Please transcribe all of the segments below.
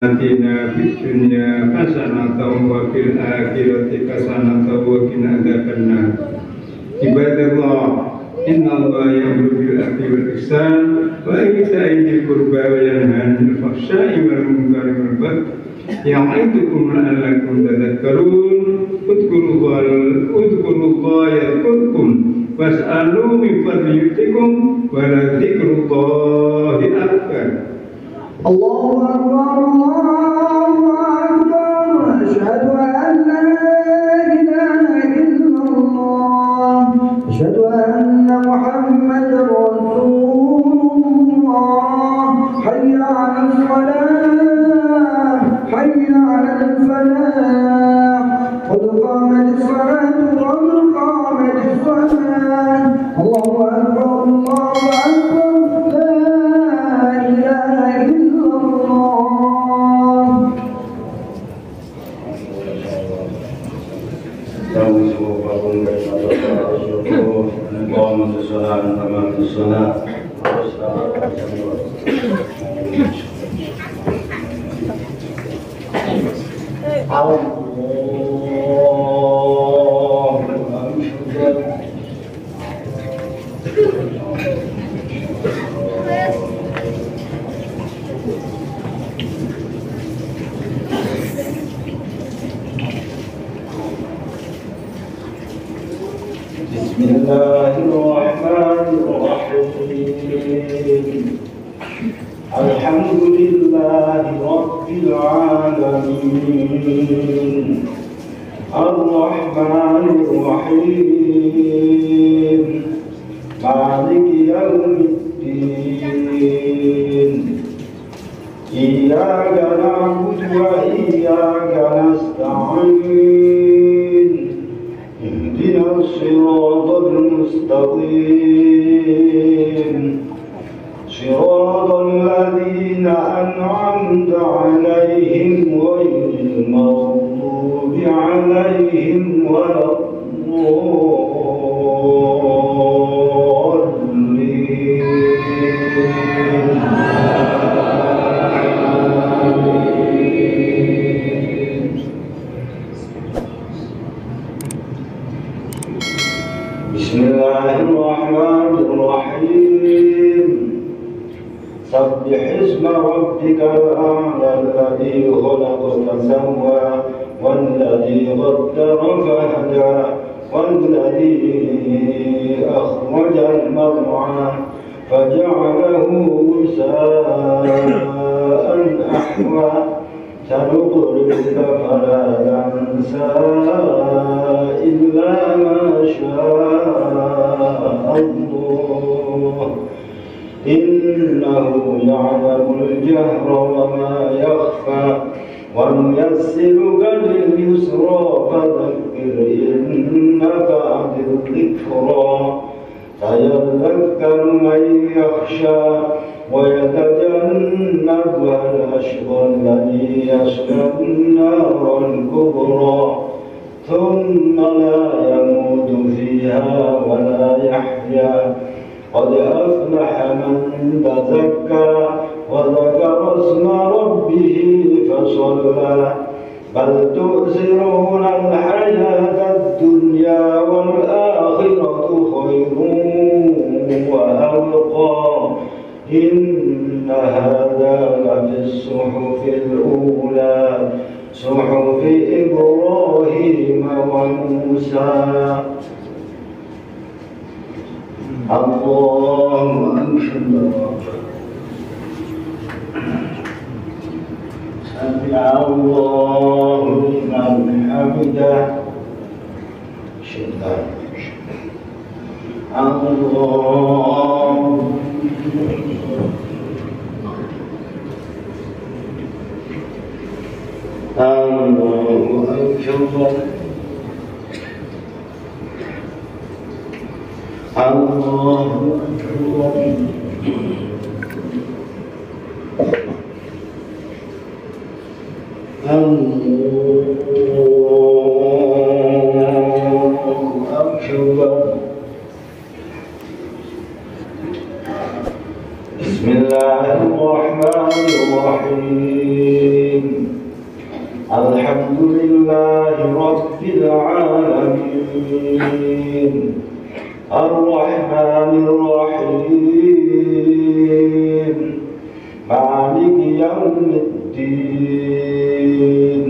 Atina fid dunya hasanatan wa fil akhirati hasanatan wa qina adzabannar. Ibadallah, innallaha ya'muru bil 'adli wal ihsan wa ita'i dzil qurba wa yanha 'anil fahsya'i wal munkari wal baghi ya'idukum la'allakum tadhakkarun. Udhkurullaha yadhkurkum was'alu min fadlihi yu'tikum wa la dzikrullahi akbar. Allahu Akbar, Allahu Akbar, asyhadu an la ilaha illallah, asyhadu anna Muhammadar Rasulullah, hayya 'alal salah, hayya 'alal falah, qad qamatis salatu, qad qamatis salah, Allahu Akbar, Allahu Akbar. Bismillahirrahmanirrahim. Alhamdulillahi Rabbil Alamin, Ar-Rahmanir-Rahim, Maliki Yawmiddin. Iyyaka na'budu wa iyyaka nasta'in. Ihdinas siratal mustaqim, siratal ladzina an'amta 'alaihim ghairil maghdubi 'alaihim waladdallin. Bismillahirrahmanirrahim. Sabbih isma rabbikal a'la alladhi khalaqa fasawwa walladhi qaddara fahda walladhi akhrajal mar'a faja'alahu ghusaa'an ahwa sanuqri'uka fala tansa illa ma sha'a Allah. Innahu ya'lamul jahra wa ma yakhfa wa nuyassiruka lil yusra fadhakkir in nafa'atil dhikra sayadhakkaru man yakhsha wa yatajannabuha al-ashqa alladhi yasla an-naral kubra thumma la yamutu fiha wa la yahya. قد أفلح من تزكى وذكر اسم ربه فصلى بل تؤثرون الحياة الدنيا والآخرة خير وأبقى إن هذا لفي الصحف الأولى صحف إبراهيم وموسى. Allahu Akbar. Sami'allahu liman hamidah. Allahu Akbar. Allahu Akbar. Allahu Akbar. Bismillahirrahmanirrahim. رب العالمين الرحمن الرحيم مالك يوم الدين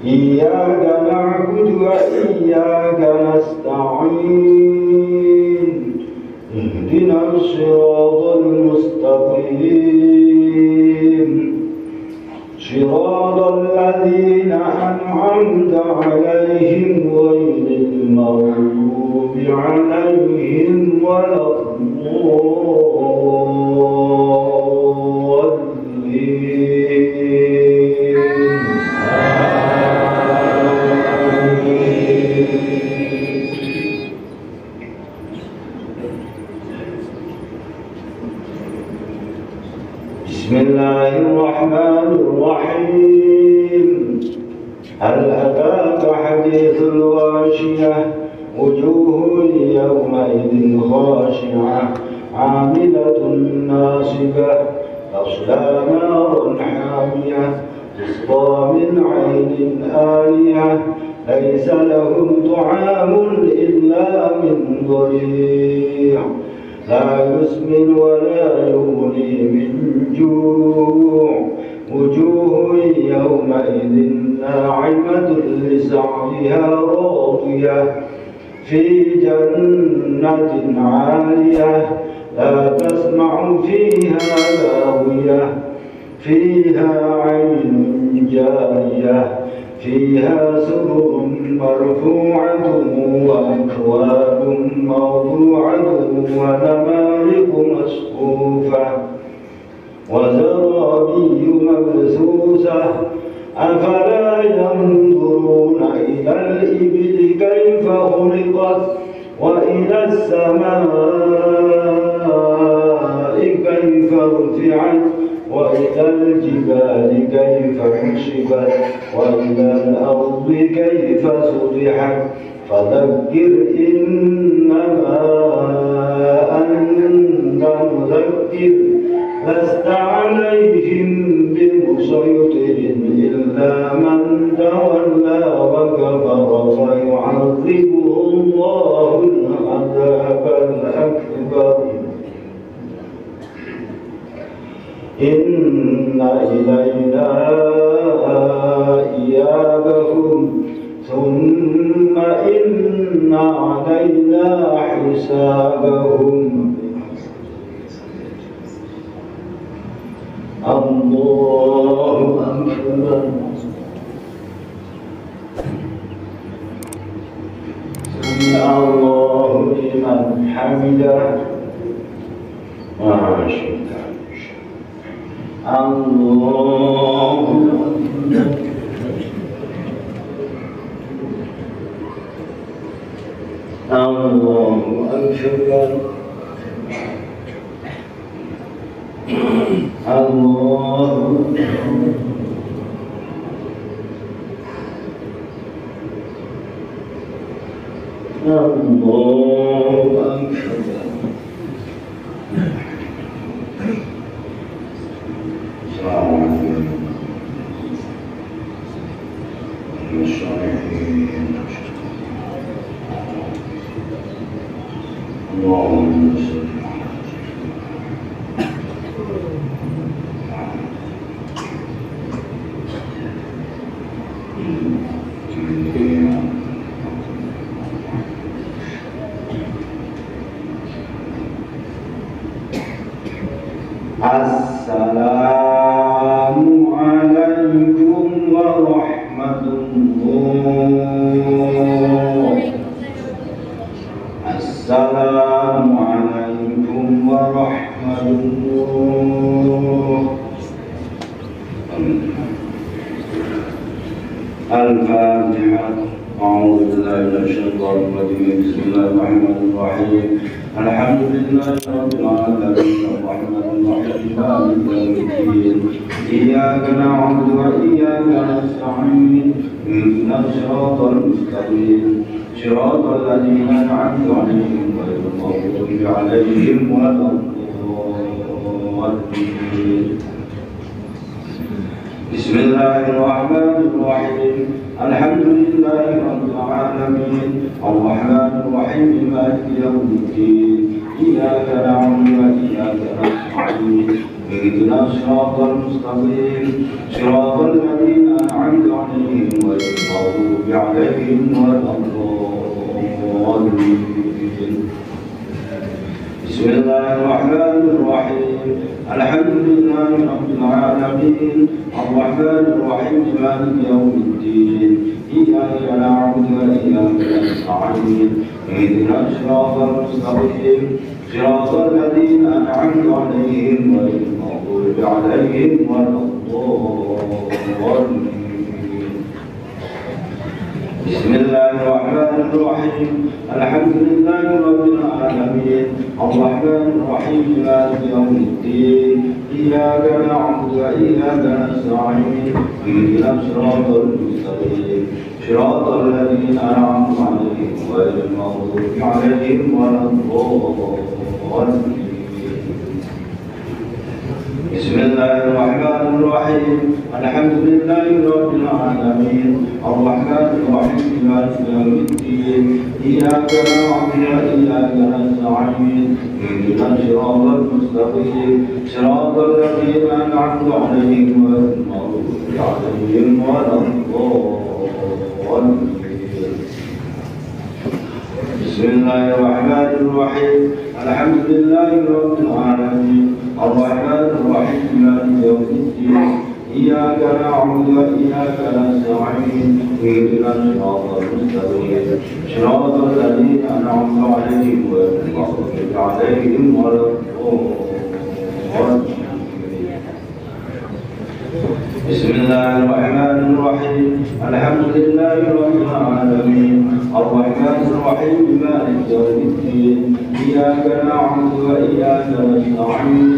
إياك نعبد وإياك نستعين اهدنا الصراط المستقيم صراط الذين أنعمت عليهم غير المغضوب عليهم ولا الضالين بسم الله الرحمن الرحيم هل أتاك حديث الغاشية وجوه يومئذ خاشعة عاملة ناصبة تصلى نارا حامية تسقى من عين آنية ليس لهم طعام إلا من ضريع لا يسمن ولا يغني من جوع وجوه يومئذ ناعمة لسعيها راضية في جنة عالية لا تسمع فيها لاغية فيها عين جارية فيها سرر مرفوعة وأكواب موضوعة ونمارق مصفوفة وزرابي مبثوثة أفلا ينظرون إلى الإبل كيف خلقت وإلى السماء كيف رفعت وإلى الجبال كيف نصبت وإلى الأرض كيف سطحت فذكر إنما أنت مذكر لست عليهم بمسيطر إلا من تولى وكفر فيعذبه الله العذاب الأكبر إن إلينا إيابهم ثم إن علينا حسابهم الله أكبر سمع الله لمن حمده ما شئت الله الله أكبر الله السلام عليكم ورحمة الله. السلام عليكم ورحمة الله. الفاتحة. أعوذ بالله من الشيطان الرجيم. بسم الله الرحمن الرحيم. الحمد لله رب العالمين الرحمن الرحيم مالك يوم الدين إياك نعبد وإياك نستعين اهدنا الصراط المستقيم صراط الذين أنعمت عليهم غير المغضوب عليهم ولا الضالين. بسم الله الرحمن الرحيم الحمد لله رب العالمين الرحمن الرحيم مالك يوم الدين إياك نعبد وإياك نستعين اهدنا الصراط المستقيم صراط الذين أنعمت عليهم غير المغضوب عليهم ولا الضالين. بسم الله الرحمن الرحيم الحمد لله رب العالمين الرحمن الرحيم مالك يوم الدين إياك نعبد وإياك نستعين اهدنا الصراط المستقيم صراط الذين أنعمت عليهم غير المغضوب عليهم ولا الضالين. بسم الله الرحمن الرحيم الحمد لله رب العالمين الرحمن الرحيم مالك يوم الدين إياك نعبد وإياك نستعين اهدنا الصراط المستقيم صراط الذين أنعمت عليهم غير المغضوب عليهم ولا الضالين. بسم الله الرحمن الرحيم الحمد لله رب العالمين الرحمن الرحيم مالك يوم الدين إياك نعبد وإياك نستعين اهدنا الصراط المستقيم صراط الذين أنعمت عليهم غير المغضوب عليهم ولا الضالين. بسم الله الرحمن الرحيم الحمد لله رب العالمين الرحمن الرحيم مالك يوم الدين إياك نعبد وإياك نستعين اهدنا الصراط المستقيم صراط الذين أنعمت عليهم غير المغضوب عليهم ولا الضالين. بسم الله الرحمن الرحيم الحمد لله رب العالمين الرحمن الرحيم مالك يوم الدين إياك نعبد وإياك نستعين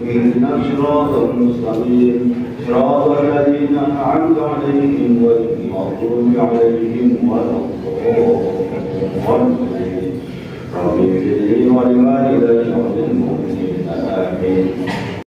اهدنا الصراط المستقيم صراط الذين أنعمت عليهم غير المغضوب عليهم ولا الضالين. رب اغفر لي ولوالدي وللمؤمنين آمين.